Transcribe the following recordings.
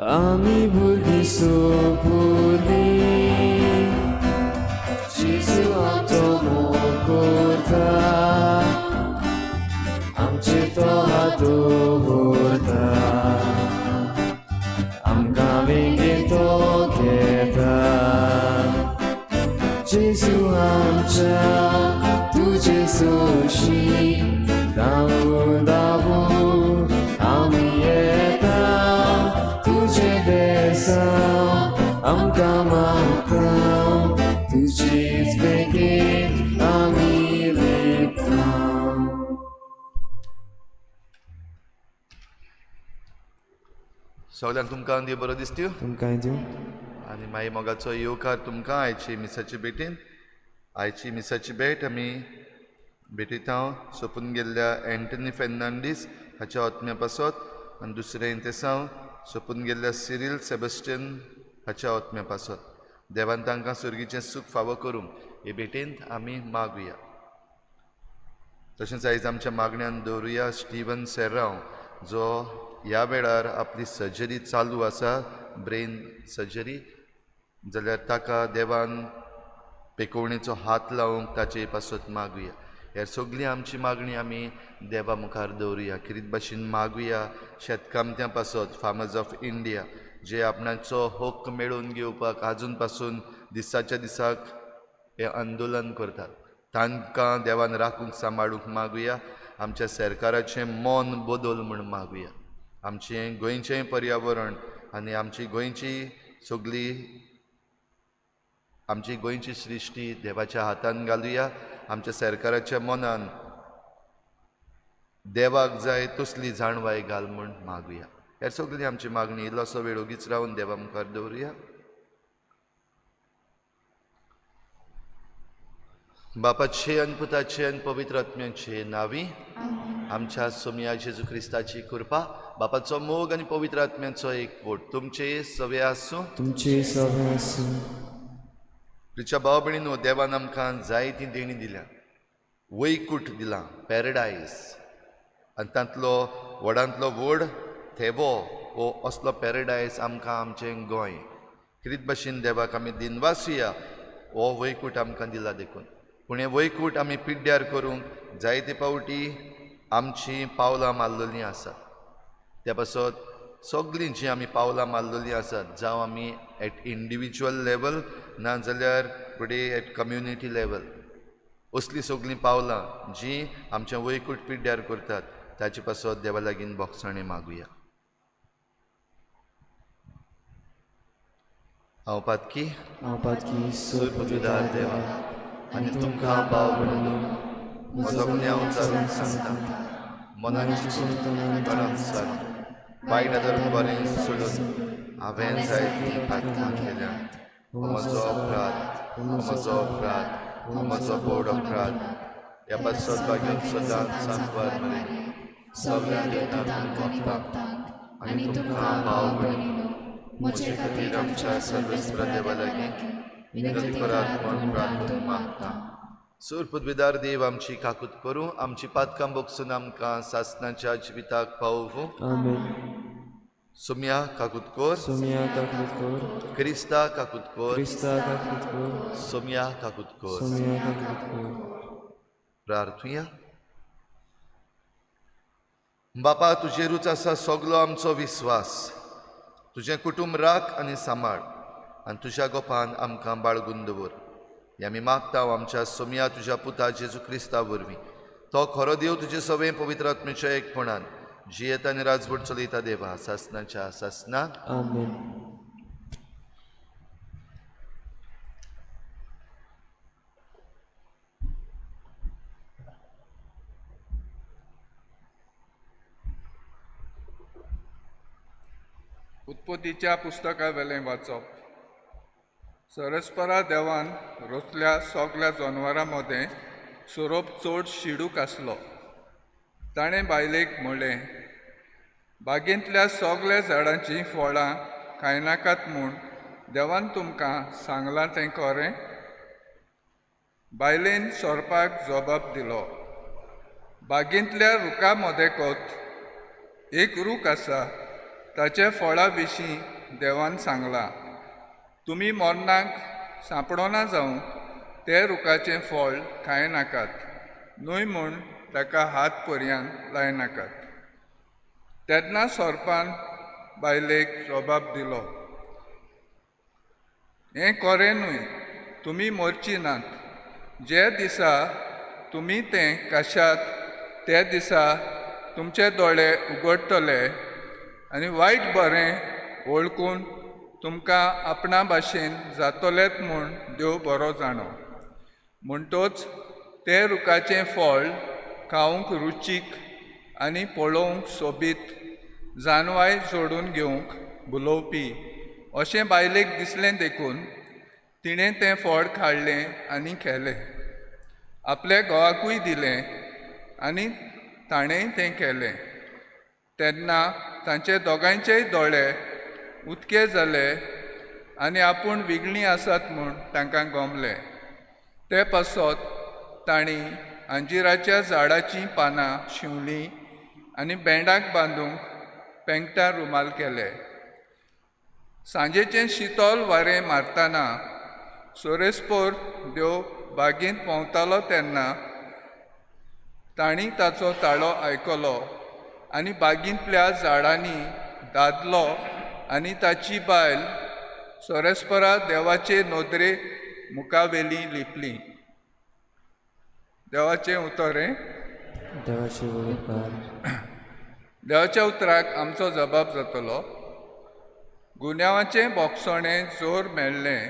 आमी भुरगीं सोपुर्ली जेजू आमचो मोग करता आमचे तो हात दवरता आमकां वेगळे तो घेता जेजू आमच्या तुजे सोशी धांवून धांवून आमी येता तुजे देसांव आमकां मागता तुजेच बेगेन आमी लेपता. सगळ्यांक तुमकां देव बरो दिसत्यो तुमकां दिवं आनी मागीर मोगाचो येवकार तुमकां आयची मिसाची भेटीन. आयची मिसाची भेट आमी भेटयता सोंपून गेल्ल्या एंटनी फेर्नांडीस हाच्या आत्म्या पासत आनी दुसरें तेसांव सोंपून गेल्ल्या सिरील सेबस्टियन हाच्या आत्म्या पासत. देवान तांकां सुर्गीचें सूख फावो करूंक हे भेटेंत आमी मागुया. तशेंच आयज आमच्या मागण्यांत दवरुया स्टीवन सेर्रांव जो ह्या वेळार आपली सर्जरी चालू आसा, ब्रेन सर्जरी. जाल्यार ताका देवान पेकोवणेचो हात लावंक ताचे पासत मागुया. ह्या सगळी आमची मागणी आमी देवा मुखार दवरुया. कितें भाशेन मागुया शेतकामत्यां पासत, फार्मर्स ऑफ इंडिया जे आपणाचो हक्क मेळोवन घेवपाक आजून पासून दिसाच्या दिसाक हे आंदोलन करतात, तांकां देवान राखूंक सांबाळूंक मागुया. आमच्या सरकाराचें मन बदल म्हूण मागुया. आमचें गोंयचें पर्यावरण आनी आमची गोंयची सृश्टी देवाच्या हातान घालुया. आमच्या सरकाराच्या मनान देवाक जाय तसली जाणवाय घाल म्हूण मागुया. ह्या सगळी आमची मागणी इल्लोसो वेळ ओगीच रावन देवा मुखार दवरुया. बापाचे आनी पुताचे आनी पवित्र आत्म्याचे नांवी आमच्या सोम्या जेजू क्रिस्ताची कृपा, बापाचो मोग आनी पवित्र आत्म्याचो एकवट तुमचे सवे आसूं. तुमचे सवे आसूं. तुमच्या भाव भयणीनो, देवान आमकां जायतीं देणी दिल्या. वैकूठ दिलां, पॅरडायज, आनी तांतलो व्हडांतलो व्हड थेबो हो असलो पॅरडायज आमकां आमचें गोंय. कितें भाशेन देवाक आमी दिनवासिया हो वैकूठ आमकां दिला देखून. पूण हें वैकूठ आमी पिड्ड्यार करूंक जायते फावटी आमचीं पावलां मारलेलीं आसात. त्या पासत सगळीं जीं आमी पावलां मारलेलीं आसात, जावं आमी एट इंडिविज्युअल लेवल ना जाल्यार फुडें एट कम्युनिटी लेवल, असलीं सगळीं पावलां जीं आमचें वैकूठ पिड्ड्यार करतात, ताचे पासत देवा लागीं बोगसणे मागुया. हांव पातकी सोरपतदार देवा आनी तुमकां भाव भयणीनो, म्हजो गुन्यांव जावन सांगता, मनान चिंतून घरांत सार वायट धरून बरें सोडून हांवें जायतीं पातकां केल्यात. म्हजो अपराध व्हड अपराध. ह्या पासत भाग्यान सदांच सांतवार मरे सगळ्या देवतांक आनी तुमकां भाव भयणीनो, म्हजे खातीर आमच्या सर्वेस्पर देवा लागीं विनंती करात म्हूण प्रार्थून मागता. सुरपदविदार देव आमची काकूत करूं, आमची पातकां बोगसून आमकां सासणाच्या जिविताक पावोवं. आमेन. सोम्या काकूत कोर, क्रिस्ता काकूत कोर, सोम्या काकूत कोर. प्रार्थुया. बापा, तुजेरूच आसा सगलो आमचो विस्वास. तुजें कुटुंब राख आनी सांबाळ आनी तुज्या गोपान आमकां बाळगून दवर. हें आमी मागता आमच्या सोम्या तुज्या पुता जेजू क्रिस्ता वरवीं. तो खरो देव तुजे सवे पवित्र आत्म्याच्या एकपणान जियेता आनी राजवट चलयता देवा सासणाच्या सासणाक. आमेन. उत्पत्तीच्या पुस्तका वेलें वाचप. सरस्परा देवान रचल्या सगल्या जनावरां मदें सोरोप चड शिडूक आसलो. ताणें बायलेक म्हणलें, बागेंतल्या सगल्या झाडांचीं फळां खायनाकात म्हूण देवान तुमकां सांगलां तें खरें. बायलेन सोरपाक जबाब दिलो, बागेंतल्या रुखा मदें कोत एक रूख आसा, ताच्या फळा विशीं देवान सांगलां, तुमी मरणाक सांपडोना जावं ते रुखाचें फळ खाय नाकात, न्हय म्हूण ताका हात पर्यांत लायनाकात. तेन्ना सोरपान बायलेक जबाब दिलो, हें खरें न्हय, तुमी मरची नात. जे दिसा तुमी तें खाशात ते दिसा तुमचे दोळे उगडटले आनी वायट बरें वळखून तुमकां आपणा भाशेन जातलेंच म्हूण देव बरो जाणो. म्हणटच ते रुखाचें फळ खावंक रुचीक आनी पळोवंक सोबीत, जानवाय जोडून घेवंक भुलोवपी अशें बायलेक दिसलें देखून तिणें तें फळ काडलें आनी केलें. आपल्या घोवाकूय दिलें आनी ताणेंय तें केलें. तेन्ना तांचे दोगांयचेय दोळे उदके जाले आनी आपूण विगळीं आसात म्हूण तांकां गमलें. ते पासत तांणी अंजिराच्या झाडाचीं पानां शिंवलीं आनी बेंडाक बांदूंक पेंगटां रुमाल केले. सांजेचें शितोल वारें मारतना सोरेस्पोर देव बागेंत भोंवतालो तेन्ना तांणी ताचो ताळो आयकलो आनी बागेंतल्या झाडांनी दादलो आनी ताची बायल सोरेस्परा देवाचे नोदरे मुखावेली लिपली. देवाचें उतर देवाचे उलोवपार. देवाच्या उतराक आमचो जबाब जातलो. गुन्यांवाचें बोगसणें जोर मेळ्ळें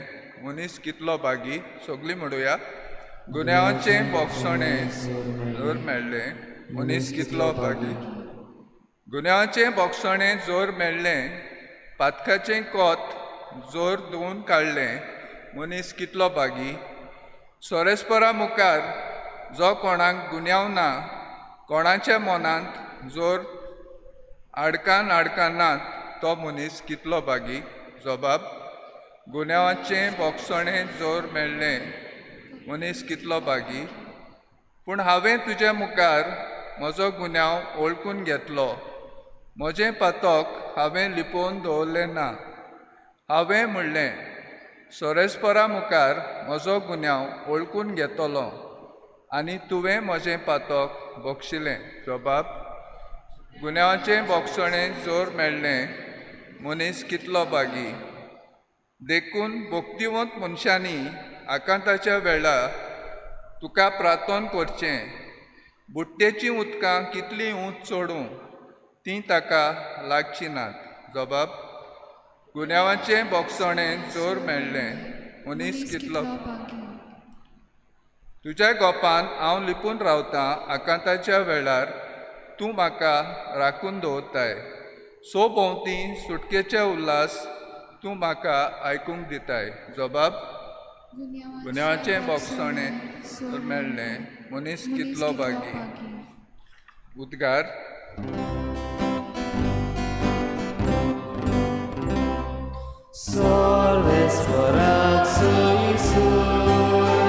मनीस कितलो बागी. सगळीं म्हणुया, गुन्यांवाचें बोगसणें जोर मेळ्ळें मनीस कितलो बागी. गुन्यांवाचें बोगसणें जोर मेळ्ळें, पातकाचें कोत जोर धुवन काडलें मनीस कितलो बागी. सोरेस्परा मुखार जो कोणाक गुन्यांव ना, कोणाच्या मनांत जोर आडकानात तो मनीस कितलो बागी. जबाब, गुन्यांवाचें बोगसणें जोर मेळ्ळें मनीस कितलो बागी. पूण हांवें तुज्या मुखार म्हजो गुन्यांव वळखून घेतलो. म्हजें पातक हांवें लिपोवन दवरलें ना. हांवें म्हणलें, सोरेस्परा मुखार म्हजो गुन्यांव वळखून घेतलो आनी तुवें म्हजें पातक बक्षिलें. जबाब, गुन्यांवाचें बोगसणें जोर मेळ्ळें मनीस कितलो बागी. देखून भोक्तिवंत मनशांनी आकांताच्या वेळार तुका प्रार्थना करचें. बुट्टेचीं उदकां कितलीं उंच चोडूं तीं ताका लागचीं नात. जबाब, गुन्यांवाचें बोगसणें जोर मेळ्ळें मनीस कितलो. तुज्या गोपान हांव लिपून रावतां. आकांताच्या वेळार तूं म्हाका राखून दवरताय. भोंवतीं सुटकेचे उल्हास तूं म्हाका आयकूंक दिताय. जबाब, गुन्यांवाचें बोगसणें जोर मेळ्ळें मनीस कितलो बागी. उद्गार. Soresporak soy soy,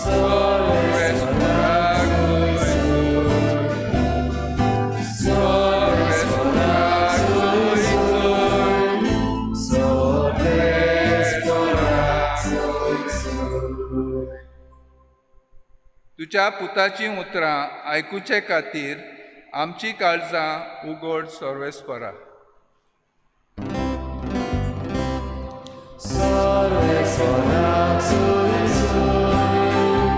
soresporak soy soy, soresporak soy soy, soresporak soy soy. तुज्या पुताचीं उतरां आयकुचे खातीर आमची काळजां उगड. सर्वेस्परा. Soresporak soy soy,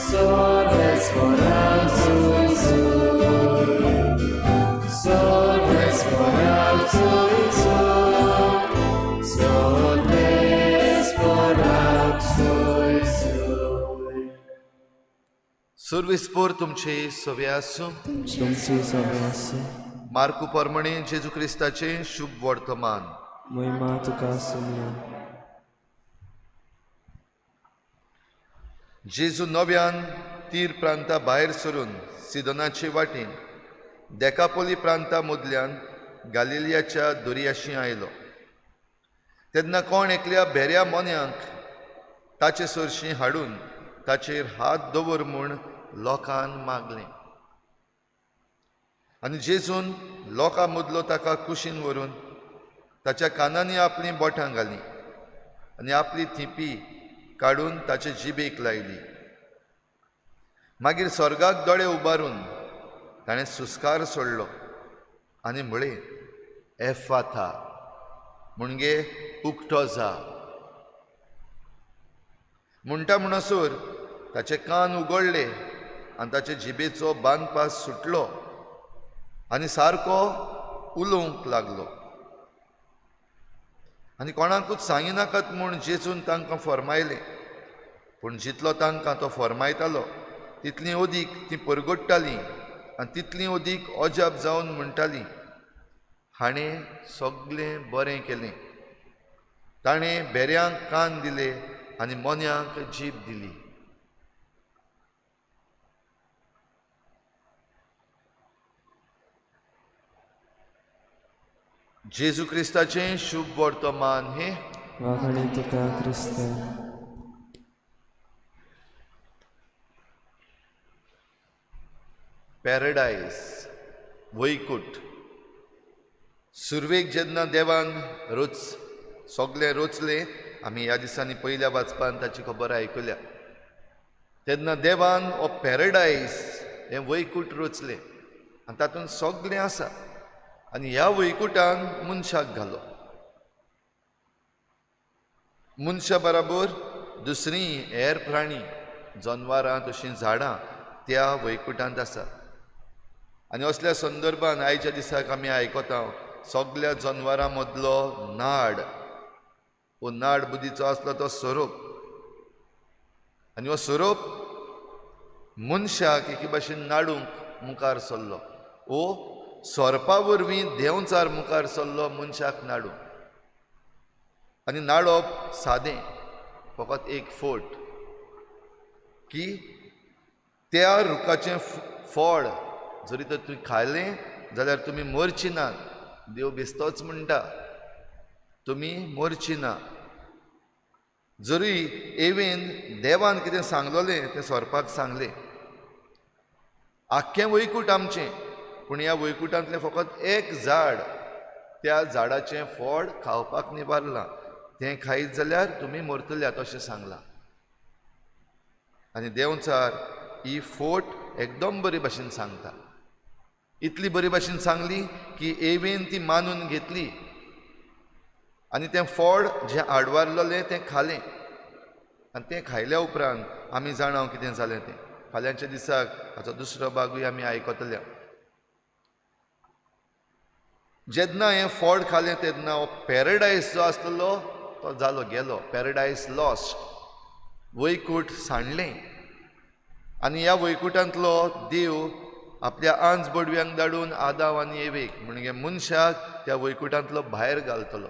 soresporak soy soy, soresporak soy soy, soresporak soy soy. सर्विस्पोर तुमचे सवे आसूं. तुमची सगळे आसूं. मार्कू परमणे जेजू क्रिस्ताचें शुभ वर्तमान. महिमा तुका सुनिया. जेजू नव्यान तीर प्रांता भायर सरून सिदोनाचे वाटेन देकापोली प्रांता मदल्यान गालिलियाच्या दर्याशी आयलो. तेन्ना कोण एकल्या भेऱ्या मोन्यांक ताचे सरशीं हाडून ताचेर हात दवर म्हूण लोकांन मागलें. आनी जेजून लोकां मदलो ताका कुशीन व्हरून ताच्या कानांनी आपली बोटां घालीं आनी आपली थिपी काडून ताचे जिबेक लायली. मागीर स्वर्गाक दोळे उबारून ताणें सुस्कार सोडलो आनी म्हळें, एफाथा, म्हणजे उक्तो जा. म्हणटा म्हणसर ताचे कान उगडले आनी ताचे जिबेचो बांदपास सुटलो आनी सारको उलोवंक लागलो. आनी कोणाकूच सांगिनाकात म्हूण जेजून तांकां फर्मायलें. पूण जितलो तांकां तो फर्मायतालो तितलीं ओदीक तीं परगडटालीं आनी तितलीं ओदीक अजाप जावन म्हणटालीं, हाणें सगळें बरें केलें. ताणें बेऱ्यांक कान दिले आनी मोन्यांक जीब दिली. जेजू क्रिस्ताचें शुभ वर्तमान हे वाखणी तुका क्रिस्ते. पॅराडायज, वैकुट. सुरवेक जेन्ना देवान सगळें रचलें, आमी ह्या दिसांनी पयल्या वाचपान ताची खबर आयकल्या, तेन्ना देवान हो पॅराडायज हें वैकुट रचलें आनी तातूंत सगळें आसा. आनी ह्या वैकुटान मनशाक घालो. मनशा बराबर दुसरीं हेर प्राणी, जनवारां, तशीं झाडां त्या वैकुटांत आसा. आनी असल्या संदर्भान आयच्या दिसाक आमी आयकता सगळ्या जनवारां मदलो नाड, हो नाड बुदीचो आसलो तो सोरोप. आनी हो सोरोप मनशाक एके भाशेन नाडूंक मुखार सरलो. हो सोरपा वरवीं देंवचार मुखार सरलो मनशाक नाडूंक. आनी नाडप सादें, फकत एक फोट, की त्या रुखाचें फळ जरी तर तुवें खालें जाल्यार तुमी मरची नात. देव बेस्तोच म्हणटा, तुमी मरची ना. जरी एवेन देवान कितें सांगलोलें तें सोरपाक सांगलें. आख्खें वैकूट आमचें, पूण ह्या वैकुटांतलें फकत एक झाड, त्या झाडाचें फळ खावपाक निबारलां. तें खायत जाल्यार तुमी मरतल्यात अशें सांगलां. आनी देंवचार ही फोट एकदम बरे भाशेन सांगता. इतली बरे भाशेन सांगली की एवेन ती मानून घेतली आनी तें फळ जें आडवारलोलें तें खालें. आनी तें खायल्या उपरांत आमी जाणां कितें जालें तें. फाल्यांच्या दिसाक हाचो दुसरो भागूय आमी आयकतल्या. जेन्ना हें फळ खालें तेन्ना हो पॅराडायज जो आसलेलो तो जालो, गेलो. पॅराडायज लॉस्ट, वैकूट सांडलें. आनी ह्या वैकुटांतलो देव आपल्या आंज बडव्यांक धाडून आदाम आनी एवेक म्हणजे मनशाक त्या वैकुटांतलो भायर घालतलो.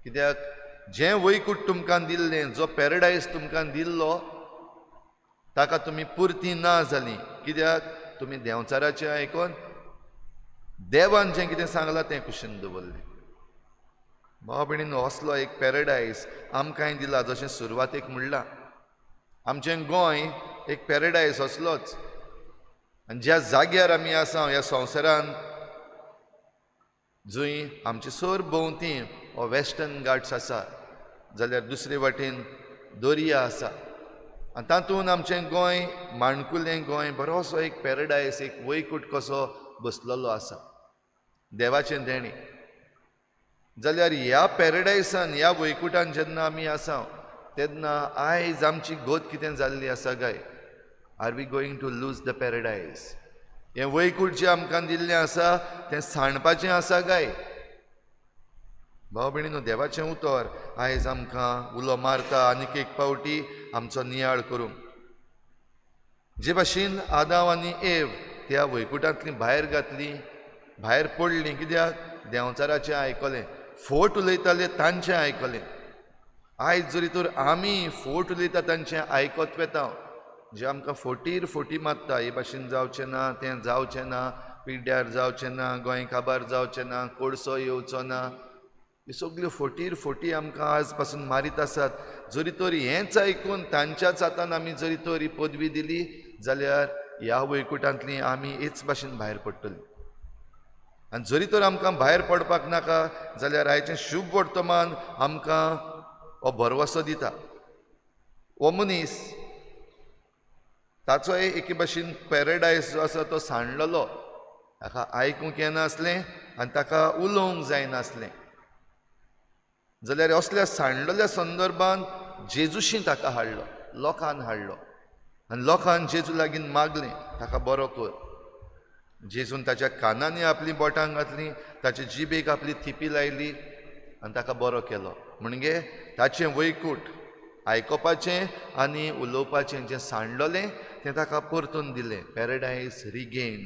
कित्याक जें वैकूट तुमकां दिल्लें, जो पॅराडायज तुमकां दिल्लो, ताका तुमी पुर्ती ना जालीं. कित्याक तुमी देंवचाराचें आयकोन देवान जें कितें सांगलां तें कुशीन दवरलें. भाव भयणीनो, असलो एक पॅराडायज आमकांय दिला. जशें सुरवातेक म्हणलां, आमचें गोंय एक पॅराडायज असलोच. आनी ज्या जाग्यार आमी आसा ह्या संवसारांत, जंय आमचे सर भोंवती हो वेस्टर्न घाट्स आसा, जाल्यार दुसरे वाटेन दर्या आसा. आनी तातूंत आमचें गोंय, माणकुलें गोंय, बरोसो एक पॅराडायज, एक वैकूट कसो बसलेलो आसा, देवाचें देणें. जाल्यार ह्या पॅराडायजान, ह्या वैकुटान जेन्ना आमी आसा, तेन्ना आयज आमची गोत कितें जाल्ली आसा काय? Are we going to lose the paradise? हें वैकूट जें आमकां दिल्लें आसा तें सांडपाचें आसा काय? भाव भयणीनो, देवाचें उतर आयज आमकां उलो मारता आनीक एक पावटी आमचो नियाळ करूंक. जे भाशेन आदाम आनी एव त्या वैकुटांतलीं भायर घातलीं, भायर पडलीं, कित्याक देंवचाराचें आयकलें, फोट उलयताले तांचें आयकलें. आयज जरी तर आमी फोट उलयता तांचें आयकत वेता, जे आमकां फोटीर फोटी मारता, हे भाशेन जावचें ना, तें जावचें ना, पिड्ड्यार जावचें ना, गोंय काबार जावचें ना, कोडसो येवचो ना, ह्यो सगल्यो फोटीर फोटी आमकां आज पासून मारीत आसात. जरी तर हेंच आयकून तांच्याच हातान आमी जरी तर ही पदवी दिली जाल्यार ह्या वैकुटांतलीं आमी हेच भाशेन भायर पडटलीं. आनी जरी तर आमकां भायर पडपाक नाका जाल्यार आयचें शुभ वर्तमान आमकां हो भरवसो दिता. हो मनीस ताचो एके भाशेन पॅराडायज जो आसा तो सांडलेलो, ताका आयकूंक येनासलें आनी ताका उलोवंक जायनासलें. जाल्यार असल्या सांडलेल्या संदर्भांत जेजूशी ताका हाडलो, लोकांन हाडलो आनी लोकांन जेजू लागीं मागलें ताका बरो कर. जेजून ताच्या कानांनी आपली बोटां घातलीं, ताचे जिबेक आपली थिपी लायली आनी ताका बरो केलो. म्हणजे ताचें वैकूट आयकोपाचें आनी उलोवपाचें जें सांडलोलें तें ताका परतून दिलें, पॅराडायज रिगेन.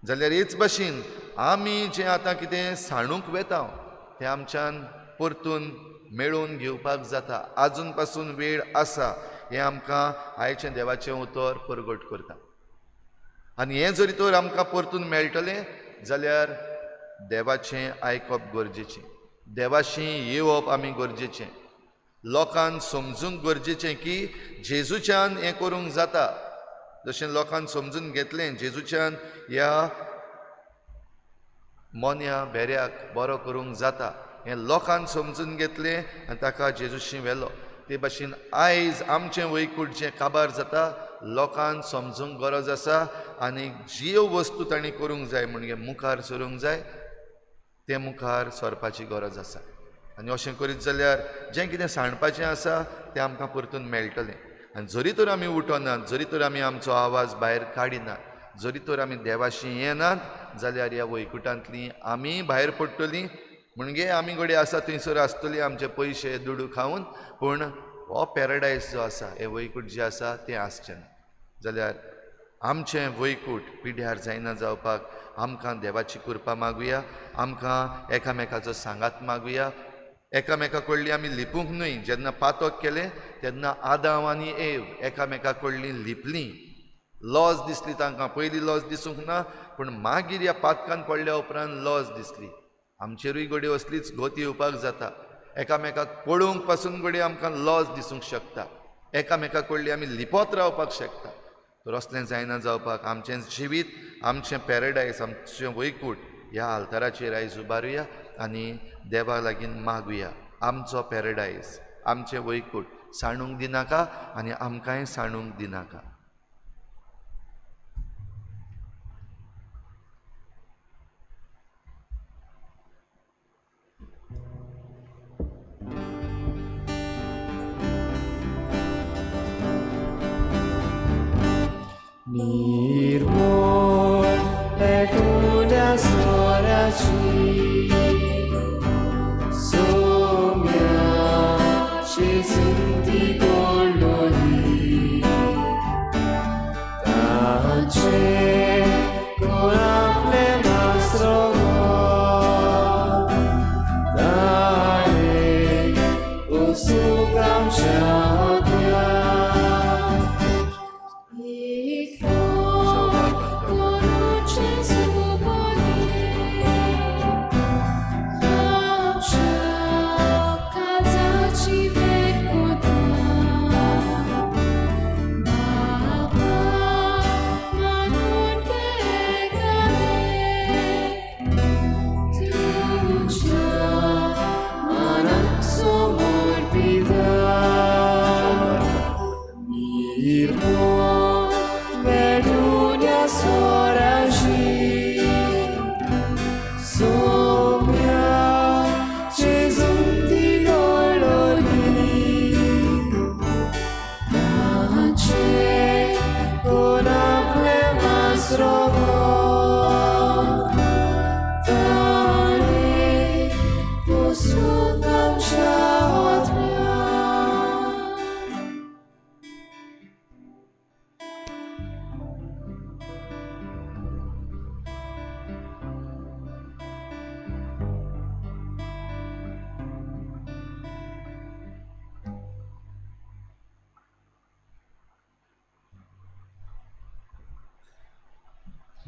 जाल्यार हेच भाशेन आमी जें आतां कितें सांडूंक वेता तें आमच्यान परतून मेळोवन घेवपाक जाता. आजून पासून वेळ आसा हें आमकां आयचें देवाचें उतर परगट करता. आनी हें जरी तर आमकां परतून मेळटलें जाल्यार देवाचें आयकप गरजेचें, देवाशी येवप आमी गरजेचें, लोकांक समजूंक गरजेचें की जेजूच्यान हें करूंक जाता. जशें लोकांन समजून घेतलें जेजूच्यान ह्या मोन्या बेऱ्याक बरो करूंक जाता, हें लोकांन समजून घेतलें आनी ताका जेजूशी व्हेलो. ते भाशेन आयज आमचें वैकूट जें काबार जाता लोकांक समजूंक गरज आसा आनी ज्यो वस्तू तांणी करूंक जाय म्हणजे मुखार सरूंक जाय तें मुखार सरपाची गरज आसा. आनी अशें करीत जाल्यार जें कितें सांडपाचें आसा तें आमकां परतून मेळटलें. आनी जरी तर आमी उठोनात, जरी तर आमी आमचो आवाज भायर काडिनात, जरी तर आमी देवाशी येनात जाल्यार ह्या वैकुटांतलीं आमी भायर पडटलीं. म्हणजे आमी घडये आसा थंयसर आसतलीं आमचे पयशे दुडू खावन, पूण हो पॅराडायज जो आसा हें वैकूट जें आसा तें आसचें ना. जाल्यार आमचें वैकूट पिड्ड्यार जायना जावपाक आमकां देवाची कृपा मागुया, आमकां एकामेकाचो सांगात मागुया. एकामेका कडलीं आमी लिपूंक न्हय. जेन्ना पातक केलें तेन्ना आदाम आनी एव एकामेका कडलीं लिपलीं. लॉज दिसली तांकां, पयलीं लॉज दिसूंक ना, पूण मागीर ह्या पातकान पडल्या उपरांत लॉज दिसली. आमचेरूय घडये असलीच घोत येवपाक जाता. एकामेकाक पळोवंक पासून घडये आमकां लॉज दिसूंक शकता, एकामेका कडलीं आमी लिपोत रावपाक शकता. तर असलें जायना जावपाक आमचें जिवीत, आमचें पॅराडायज, आमचें वैकूट ह्या आल्ताराचेर आयज उबारुया आनी देवा लागीं मागुया. आमचो पॅराडायज, आमचें वैकूट सांडूंक दिनाका आनी आमकांय सांडूंक दिनाका. निर्मळ पेटुल्या स्वराची सौम्याची सुंती गोडलोली, ताचे कोण आपले मास्रो ताणे उसुक आमच्या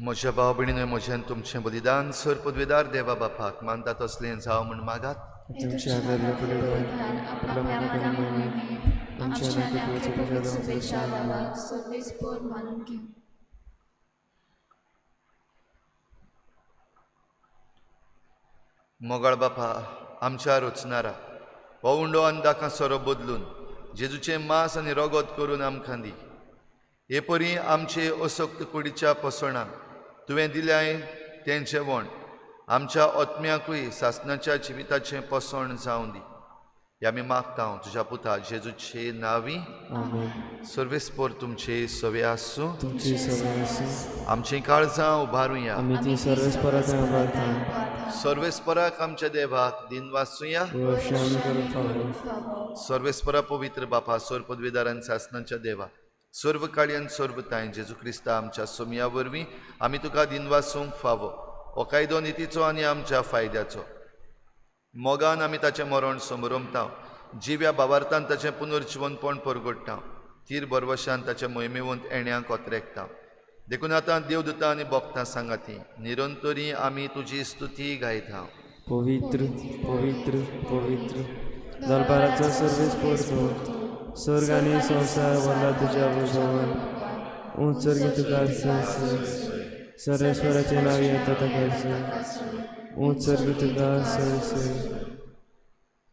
म्हज्या भाव भयणीनो, म्हज्यान तुमचें बलिदान सर पदवेदार देवा बापाक मानता तसलें जावं म्हण मागात. तुमच्या आदल्या बलिदान आपल्या मनाकडे मागणे, आमच्या नागरिकांचे शुभेच्छा लावा, सर्वेच पर मानून घेऊ. मोगाळ बापा आमच्या रोचणारा हो उंडो अंदाका सोरो बदलून जेजूचे मांस आनी रगत करून आमकां दी. हे परी आमचे असक्त कुडीच्या पसणाक तुवें दिल्याय तें जेवण आमच्या आत्म्याकूय सासणाच्या जिविताचें पसण जावं दी. हे आमी मागता तुज्या पुता जेजूचे नांवी. आमेन. सर्वेस्पर तुमचे सवे आसूं. तुमची सवय आसूं. आमची काळजां उबारुया. आमी ती सर्वेस्पराक उबारता. सर्वेस्पराक आमच्या देवाक दिन वाचुया. अशें आमी करूंक फावो. सर्वेस्परा पवित्र बापा सोर पदवीदारान सासणाच्या देवा सर्व काळयान सर्व ताय जेजू क्रिस्ता आमच्या सोमया वरवीं आमी तुका दिन वाचूंक फावो. हो कायदो नितीचो आनी आमच्या फायद्याचो. मोगान आमी ताचें मरण समरमता. जिव्या भावार्थान ताचें पुनर्जिवनपण परगडटा. तीर बरवशान ताच्या मोहिमेवंत येण्याक कोत्रेकता. देखून आतां देवदूतां आनी भक्तां सांगाती निरंतरी आमी तुजी स्तुती गायता. पवित्र पवित्र पवित्र दरबाराचो सर्वेस्पर तूं. स्वर्ग आनी संवसार वल्ला तुज्या भुजवन उंचर्गी तुका सर्वेस्पराचें नांव येता ताका उंचर्गी तुका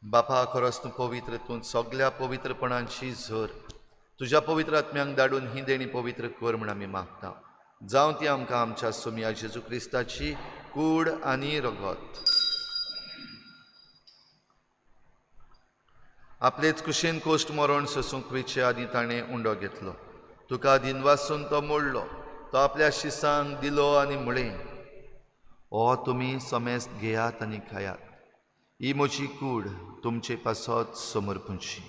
बापा खरोच तूं पवित्र. तूं सगळ्या पवित्रपणांची झर तुज्या पवित्र आत्म्यांक धाडून ही देणी पवित्र कर म्हूण आमी मागता. जावं ती आमकां आमच्या सोमया जेजू क्रिस्ताची कूड आनी रगत. आपलेच कुशीन कोश्ट मरण सोसूंक वेचे आदी ताणें उंडो घेतलो. तुका दिन वाचून तो मोडलो. तो आपल्या शिसांक दिलो आनी म्हळें हो तुमी समेस्त घेयात आनी खायात. ही म्हजी कूड तुमचे पासत समर्पूंची.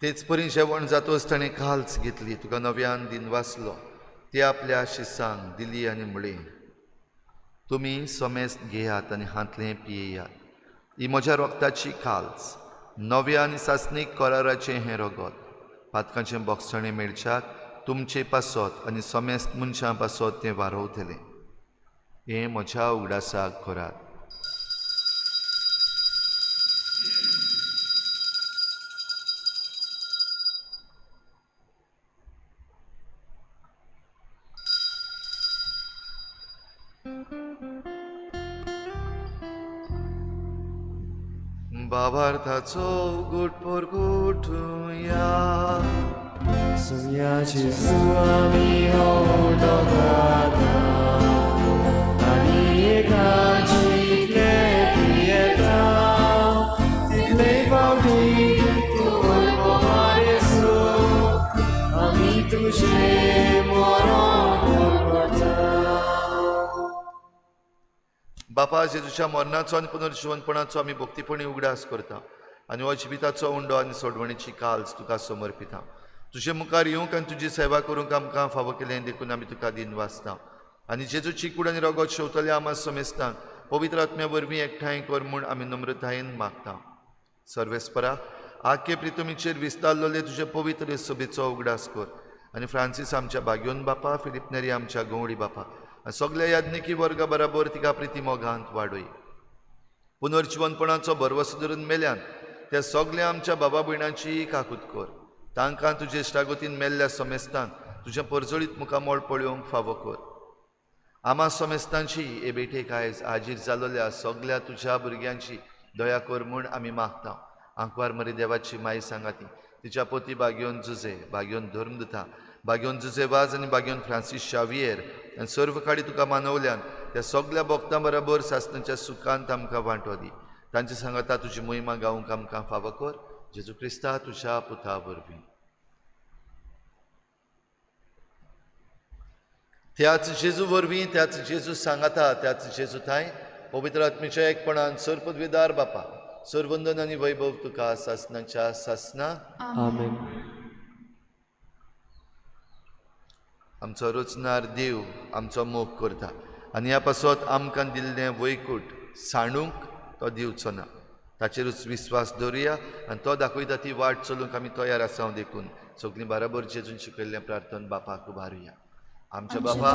तेच परी जेवण जातोच ताणें काल्च घेतली. तुका नव्यान दिन वाचलो. ती आपल्या शिसांक दिली आनी म्हळें तुमी समेस्त घेयात आनी हातलें पियेयात. ही म्हज्या रोगताची काल्च नव्या आनी सासणीक कराराचें हें रगत. पातकांचें बोगसणें मेळच्याक तुमचे पासत आनी समेस्त मनशां पासत तें वारवतलें. हें म्हज्या उगडासाक करात. भावार्थाचो उगड परगटुया. सोमया जेजू आमी हो उंडो खाता आनी एका जितलें पियेता तितलें फावटी तूं उपकार येसू आमी तुजें मरण परगडटा. बापा जेजूच्या मरणाचो आनी पुनर्जिवनपणाचो आमी भक्तीपणी उगडास करता आनी हो जिविताचो उंडो आनी सोडवणेची काल्च तुका समर्पिता. तुजे मुखार येवंक आनी तुजी सेवा करूंक आमकां फावो केलें देखून आमी तुका दिन वाचता. आनी जेजूची कूड आनी रगत शेवतल्या आमा समेस्तांक पवित्र आत्म्या वरवीं एकठांय कर म्हूण आमी नम्रतायेन मागता. सर्वेस्परा आख्खे प्रितुमीचेर विस्तारलोले तुजे पवित्र सभेचो उगडास कर आनी फ्रांसीस आमच्या भाग्योन बापा फिलिप नेरी आमच्या गवळी बापा सगळ्या याज्ञिकी वर्गा बराबर तिका प्रिती मोगांत वाडय. पुनर्जिवनपणाचो भरवसो धरून मेल्यान त्या सगळ्या आमच्या बाबा भयणांची काकूत कर. तांकां तुजे इश्टागतीन मेल्ल्या समेस्तांक तुजें परजळीत मुखामोळ पळोवंक फावो कर. आमा समेस्तांची हे बेठेक आयज हाजीर जालोल्या सगळ्या तुज्या भुरग्यांची दया कर म्हूण आमी मागता. आंकवार मरे देवाची माय सांगाती तिच्या पोती भाग्योन जुजे भाग्योन धर्मदुता भाग्योन जुजे वाज आनी भाग्योन फ्रांसीस शावियर आनी सर्व काळी तुका मानवल्यान त्या सगळ्या भक्तां बरोबर सासणाच्या सुखांत आमकां वांटो दी. तांचे सांगाता तुजी मोहिमा गावंक आमकां फावो कर. जेजू क्रिस्ता तुज्या पुता वरवीं. त्याच जेजू वरवीं त्याच जेजू सांगाता त्याच जेजू थंय पवित्र आत्मेच्या एकपणान सर पदवीदार बापा सरवंदन आनी वैभव तुका सासणाच्या सासना. आमेन. आमचो रचणार देव आमचो मोग करता आनी ह्या पासत आमकां दिल्लें वैकूट सांडूंक तो दिवचो ना. ताचेरूच विस्वास दवरुया आनी तो दाखयता ती वाट चलूंक आमी तयार आसा देखून सगळीं बराबर जेजून शिकयल्लें प्रार्थन बापाक उबारुया. आमच्या बापा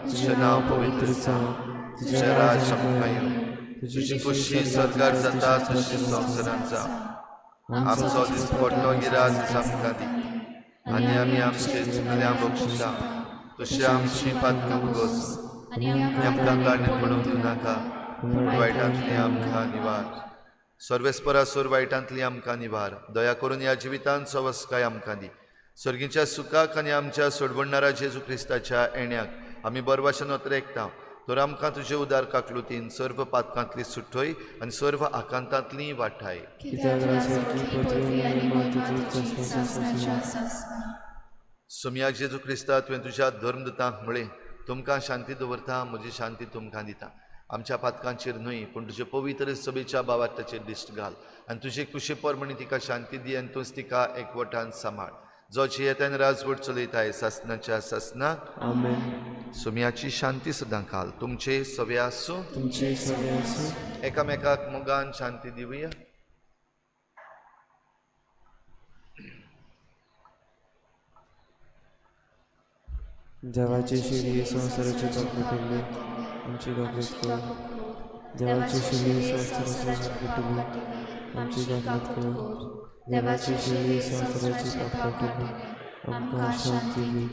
तुझें नाव पवित्र जावं, तुझें राज आमकां येवं, तुझी खुशी स्वर्गार जाता तशी संवसारांत जावं. आमचो दिसपट्टो गिरास आमकां दी, आनी आमी आमचे चुकल्यां बक्षिसा, तशी आमची पातकां घोस, आनी आमकां काणीत पडूंक दिवनाका, पूण वायटांतली आमकां निवार. सर्वेस्परासूर वायटांतली आमकां निवार. दया करून ह्या जिवितांत वस्काय आमकां दी. सर्गीच्या सुखाक आनी आमच्या सोडवणारा जेजू क्रिस्ताच्या येण्याक आमी बरभाशेन नोतरेकता. तर आमकां तुजे उदार काकलुतीन सर्व पातकांतली सुटोय आनी सर्व आकांतांतली वाटाय. सुमयाक जेजू क्रिस्ता तुवें तुज्या धर्मदूतांक म्हळें, तुमकां शांती दवरता, म्हजी शांती तुमकां दिता. आमच्या पातकांचेर न्हय, पूण तुजे पवित्र सभेच्या बाबाताचेर दिश्ट घाल आनी तुजे कुशे परमणी तिका शांती दी आनी तूंच तिका एकवटान सांबाळ. जो जियेतान राजवट चलयताय सासनाच्या सासनाक. आमेन. सुमयाची शांती सदां घाल. तुमचे सवे आसूं. एकामेकाक मोगान शांती दिवया. देवाची शिडी संवसाराची कपडे आमची गाफीत कर. देवाची शिडी संवसाराची कपडे आमची गाफीत कर. देवाची शिडी संवसाराची कपडे आमकां शांती दी.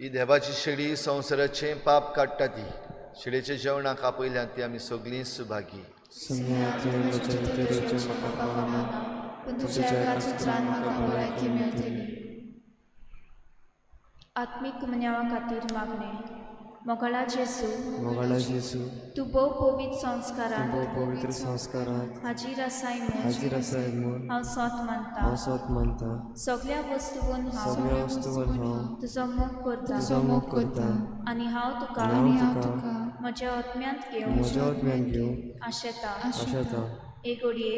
ही देवाची शिडी संवसाराचें पाप काडटा ती. शिडेच्या जेवणाक आपयल्यात ती आमी सगळीं सुभागी. सुमयाचे म्हज्या भितरचे म्हाका पावना, पूण तुज्या कातरान म्हाका भलायकी मेळटली. आत्मीक मन्यावा खातीर मागणें. मोगळा जेसू, तूं भोव पवित्र संस्कारांत हाजीर आसाय म्हूण हांव सोत मानता. सगळ्या वस्तूवन हांव तुजो मोग करता आनी हांव तुका म्हज्या आत्म्यांत घेवन आशेता. एक घडये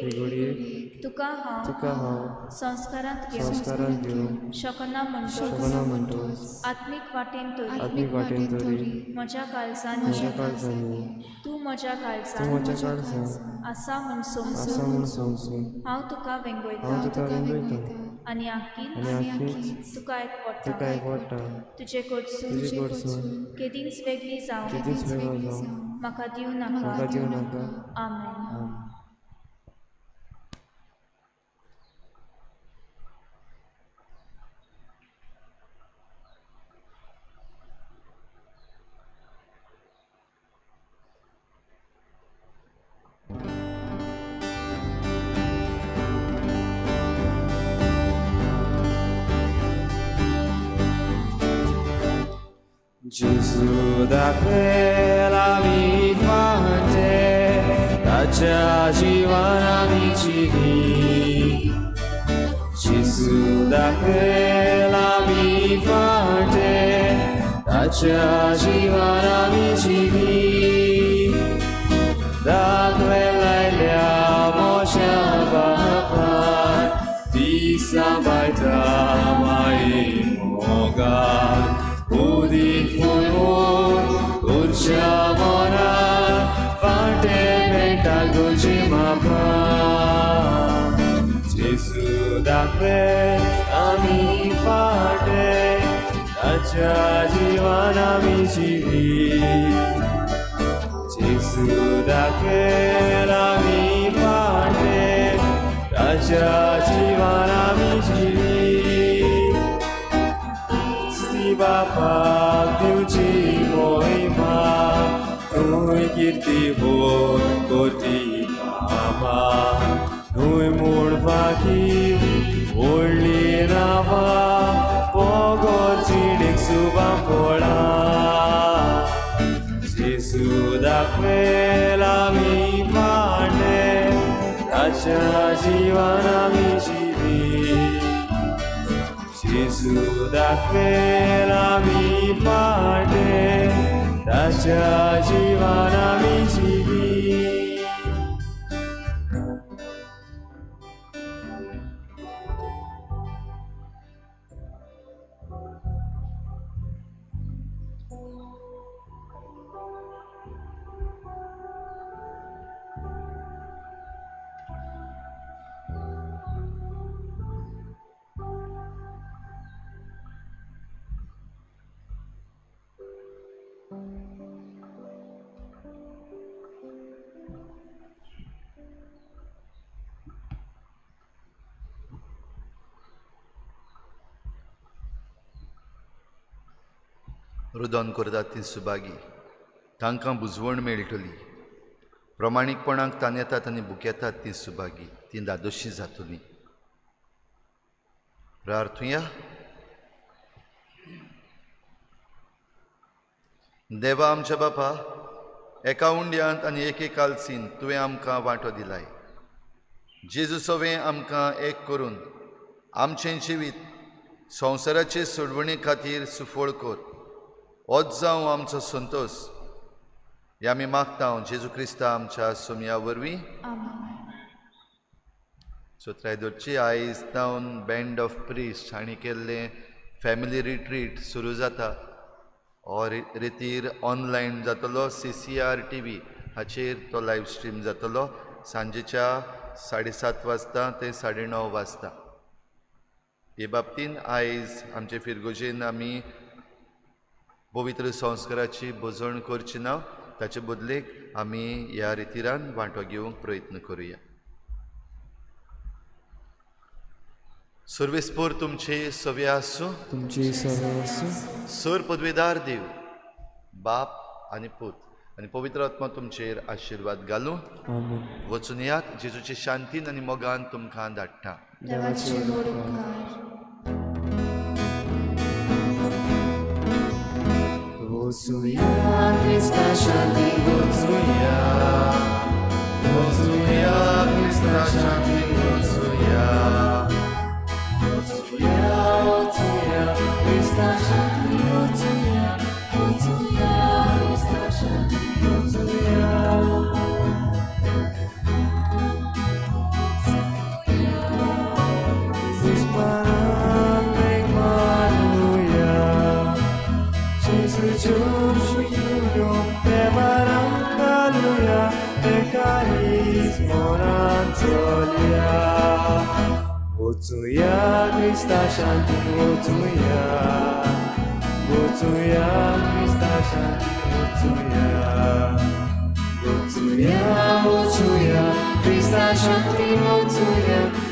तुका हांव संस्कारांत घेवन शकना म्हणटोच आत्मीक वाटेन तरी म्हज्या काळजांनी तूं म्हज्या काळजांत आसा म्हूण समजून हांव तुका वेंगयता आनी आखीच तुका एकवटा. तुजे कडसून केदींच वेगळी जावं म्हाका दिवं नाका. आमेन. Gesù da quella mi parte, tacia जीवना मिची. Gesù da quella mi parte, tacia जीवना मिची. Da quella eliamo shabbat, di sabaita mai mogar. Udit fulmur, urchamona, fante beta gujimapa. Gesù da pe ami fate, tacha jivana michi. Gesù da pe ami fate, tacha jivana michi. Bapa Diuci Moima, Nui Kirti Hor Koti Mama, Nui Murvaki, Urli Rava, Pogor Chidik Subampola. Gesù da quella mi parte, Tacha Jivana Michi. Gesù da quella mi parte, tacia jivana michi. रुदन करतात ती सुभागी, तांकां बुजवण मेळटली. प्रमाणीकपणाक तान येतात आनी बुकेतात ती सुभागी, ती दादोशी जातली. प्रार्थुया. देवा आमच्या बापा, एका उंड्यांत आनी एके कालसीन तुवें आमकां वांटो दिलाय. जेजू सवें आमकां एक करून आमचें जिवीत संवसाराचे सोडवणे खातीर सुफळ कर. होच जावं आमचो संतोश. हे आमी मागता जेजू क्रिस्ता आमच्या सोमया वरवीं. सो त्रायदोरची आयज जावन बँड ऑफ प्रिस्ट हांणी केल्लें फॅमिली रिट्रीट सुरू जाता. हो रितीर ऑनलायन जातलो. CCR TV हाचेर तो लायव्ह स्ट्रीम जातलो सांजेच्या 7:30 वाजता ते 9:30 वाजता. हे बाबतीन आयज आमचे फिरगोजेन आमी पवित्र संस्काराची बोजवण करची ना, ताचे बदलेक आमी ह्या रितीरान वांटो घेवंक प्रयत्न करुया. सर्वेस्पोर तुमचे सवे आसूं. तुमची सवय आसूं. सर पदवेदार देव, बाप आनी पूत आनी पवित्र आत्मा तुमचेर आशिर्वाद घालूं. आमेन. वचून यात. जेजूचे शांतीन आनी मोगान तुमकां धाडटा. देवाचे गोड उपकार. वचूया क्रिस्ता शांती वचूया. वचूया क्रिस्ता शांती वचूया. वचूया वचूया क्रिस्ता शांती वचूया. वचूया क्रिस्ता शांती वचूया. Zesparam manuya. Jesus Jujuyo Tevaram Kaluya. Ekaris Morantolia. Wotuya Krista Shanti Wotuya. Wotuya Krista Shanti Wotuya. Wotuya Wotuya Krista Shanti Wotuya.